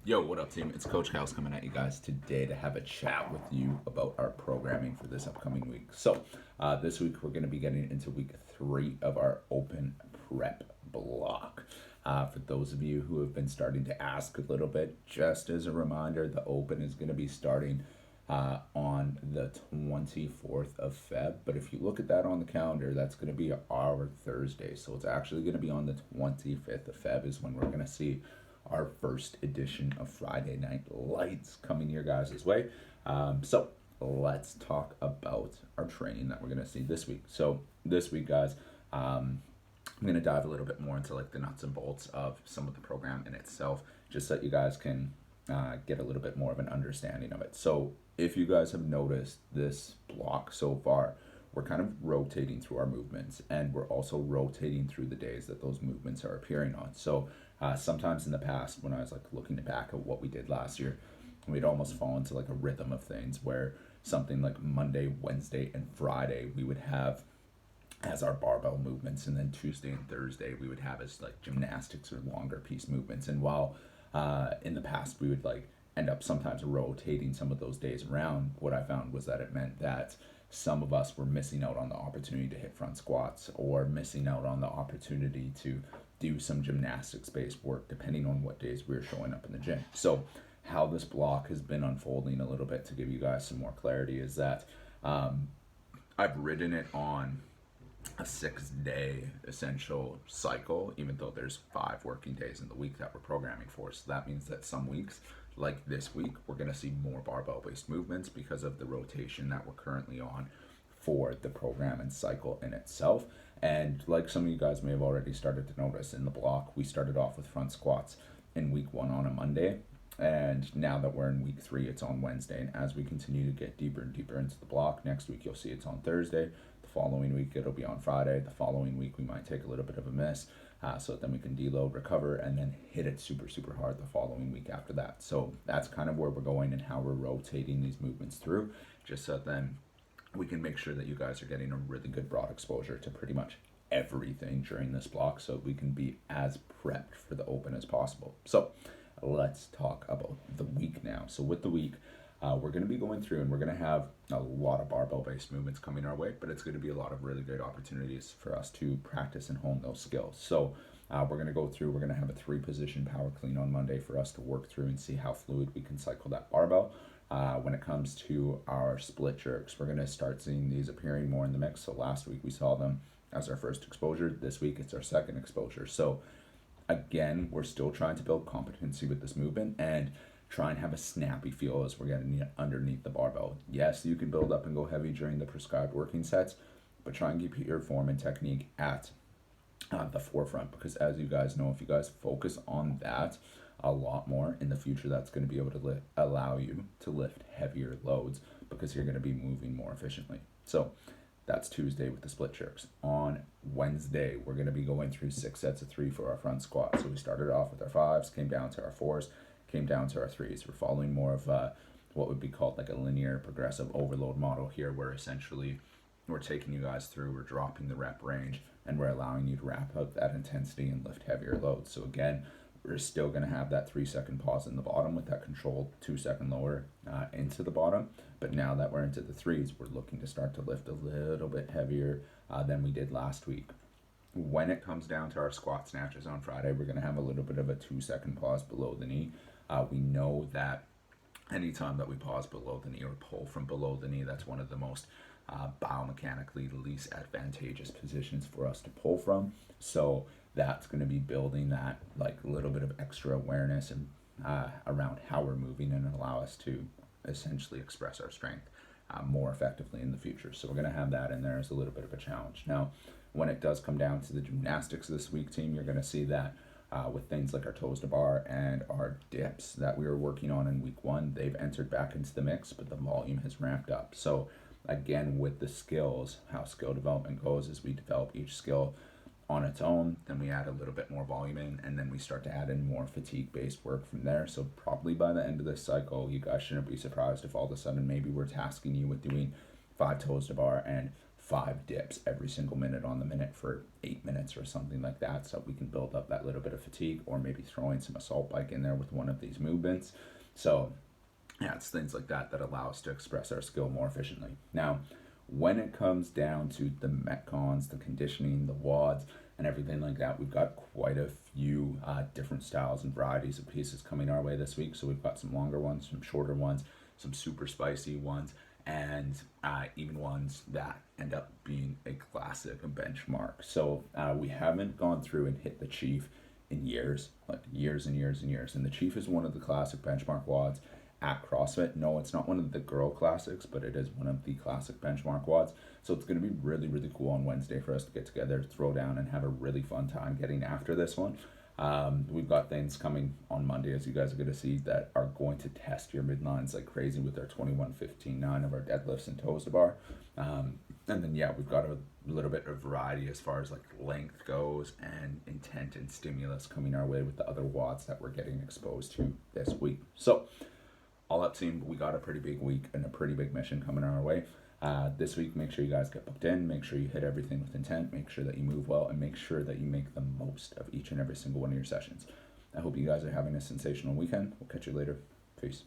Yo, what up, team? It's Coach House coming at you guys today to have a chat with you about our programming for this upcoming week. This week we're going to be getting into week 3 of our open prep block. For those of you who have been starting to ask a little bit, just as a reminder, the open is going to be starting on the 24th of Feb. But if you look at that on the calendar, that's going to be our Thursday. So it's actually going to be on the 25th of Feb is when we're going to see our first edition of Friday Night Lights coming your guys' way. Let's talk about our training that we're going to see this week. So this week, guys, I'm going to dive a little bit more into like the nuts and bolts of some of the program in itself, just so that you guys can get a little bit more of an understanding of it. So if you guys have noticed this block so far, we're kind of rotating through our movements, and we're also rotating through the days that those movements are appearing on. So sometimes in the past, when I was like looking back at what we did last year, we'd almost fall into like a rhythm of things where something like Monday, Wednesday, and Friday we would have as our barbell movements, and then Tuesday and Thursday we would have as like gymnastics or longer piece movements. And while in the past we would like end up sometimes rotating some of those days around, what I found was that it meant that some of us were missing out on the opportunity to hit front squats, or missing out on the opportunity to do some gymnastics based work depending on what days we were showing up in the gym. So how this block has been unfolding a little bit, to give you guys some more clarity, is that um, I've written it on a 6-day essential cycle, even though there's 5 working days in the week that we're programming for. So that means that some weeks, like this week, we're going to see more barbell based movements because of the rotation that we're currently on for the program and cycle in itself. And like some of you guys may have already started to notice in the block, we started off with front squats in week 1 on a Monday. And now that we're in week 3, it's on Wednesday. And as we continue to get deeper and deeper into the block, next week you'll see it's on Thursday. The following week it'll be on Friday. The following week we might take a little bit of a miss, so that then we can deload, recover, and then hit it super, super hard the following week after that. So that's kind of where we're going and how we're rotating these movements through, just so then we can make sure that you guys are getting a really good broad exposure to pretty much everything during this block, so we can be as prepped for the open as possible. So let's talk about the week now. So with the week, we're going to be going through, and we're going to have a lot of barbell based movements coming our way, but it's going to be a lot of really great opportunities for us to practice and hone those skills. So we're going to go through, we're going to have a 3-position power clean on Monday for us to work through and see how fluid we can cycle that barbell. When it comes to our split jerks, we're going to start seeing these appearing more in the mix. So last week we saw them as our first exposure. This week it's our second exposure. So again, we're still trying to build competency with this movement and try and have a snappy feel as we're getting underneath the barbell. Yes, you can build up and go heavy during the prescribed working sets, but try and keep your form and technique at the forefront, because as you guys know, if you guys focus on that a lot more in the future, that's going to be able to allow you to lift heavier loads, because you're going to be moving more efficiently. So that's Tuesday with the split jerks. On Wednesday, we're going to be going through 6 sets of 3 for our front squat. So we started off with our 5s, came down to our 4s, came down to our 3s. We're following more of what would be called like a linear progressive overload model here, where essentially we're taking you guys through, we're dropping the rep range, and we're allowing you to wrap up that intensity and lift heavier loads. So again, we're still going to have that 3-second pause in the bottom with that controlled 2-second lower into the bottom. But now that we're into the 3s, we're looking to start to lift a little bit heavier than we did last week. When it comes down to our squat snatches on Friday, we're going to have a little bit of a 2-second pause below the knee. We know that anytime that we pause below the knee or pull from below the knee, that's one of the most biomechanically least advantageous positions for us to pull from. So that's going to be building that like a little bit of extra awareness and around how we're moving, and allow us to essentially express our strength more effectively in the future. So we're going to have that in there as a little bit of a challenge. Now, when it does come down to the gymnastics this week, team, you're going to see that with things like our toes to bar and our dips that we were working on in week 1, they've entered back into the mix, but the volume has ramped up. So again, with the skills, how skill development goes is we develop each skill on its own, then we add a little bit more volume in, and then we start to add in more fatigue based work from there. So probably by the end of this cycle, you guys shouldn't be surprised if all of a sudden maybe we're tasking you with doing 5 toes to bar and 5 dips every single minute on the minute for 8 minutes or something like that, so we can build up that little bit of fatigue, or maybe throwing some assault bike in there with one of these movements. So yeah, it's things like that that allow us to express our skill more efficiently. Now, when it comes down to the metcons, the conditioning, the WODs, and everything like that, we've got quite a few different styles and varieties of pieces coming our way this week. So we've got some longer ones, some shorter ones, some super spicy ones, and even ones that end up being a classic, a benchmark. So we haven't gone through and hit the Chief in years, like years and years and years. And the Chief is one of the classic benchmark WODs at CrossFit. No, it's not one of the girl classics, but it is one of the classic benchmark WODs. So it's going to be really, really cool on Wednesday for us to get together, throw down, and have a really fun time getting after this one. We've got things coming on Monday, as you guys are going to see, that are going to test your midlines like crazy with our 21-15-9 of our deadlifts and toes to bar. And then, yeah, we've got a little bit of variety as far as like length goes, and intent and stimulus coming our way with the other WODs that we're getting exposed to this week. So all up team, we got a pretty big week and a pretty big mission coming our way. This week, make sure you guys get booked in, make sure you hit everything with intent, make sure that you move well, and make sure that you make the most of each and every single one of your sessions. I hope you guys are having a sensational weekend. We'll catch you later. Peace.